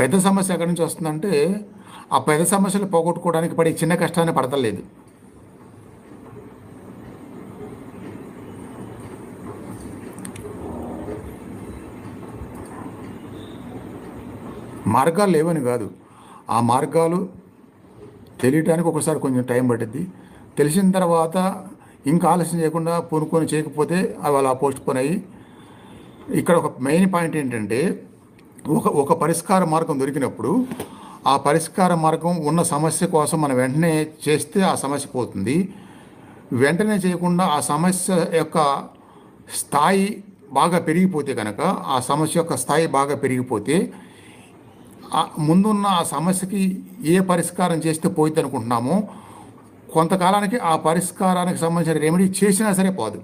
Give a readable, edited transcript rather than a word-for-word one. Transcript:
పెద్ద సమస్య ఎక్కడి నుంచి వస్తుందంటే ఆ పెద్ద సమస్యలు పోగొట్టుకోవడానికి పడే చిన్న కష్టాన్ని పడతలేదు. మార్గాలు లేవని కాదు, ఆ మార్గాలు తెలియటానికి ఒకసారి కొంచెం టైం పడుద్ది. తెలిసిన తర్వాత ఇంకా ఆలస్యం చేయకుండా పూనుకొని చేయకపోతే అవి అలా పోస్ట్ పోన్ అయ్యి, ఇక్కడ ఒక మెయిన్ పాయింట్ ఏంటంటే ఒక ఒక పరిష్కార మార్గం దొరికినప్పుడు ఆ పరిష్కార మార్గం ఉన్న సమస్య కోసం మనం వెంటనే చేస్తే ఆ సమస్య పోతుంది. వెంటనే చేయకుండా ఆ సమస్య యొక్క స్థాయి బాగా పెరిగిపోతే కనుక, ఆ సమస్య యొక్క స్థాయి బాగా పెరిగిపోతే ముందున్న ఆ సమస్యకి ఏ పరిష్కారం చేస్తే పోయిద్ది అనుకుంటున్నామో కొంతకాలానికి ఆ పరిష్కారానికి సంబంధించిన రెమెడీ చేసినా సరే పోదు.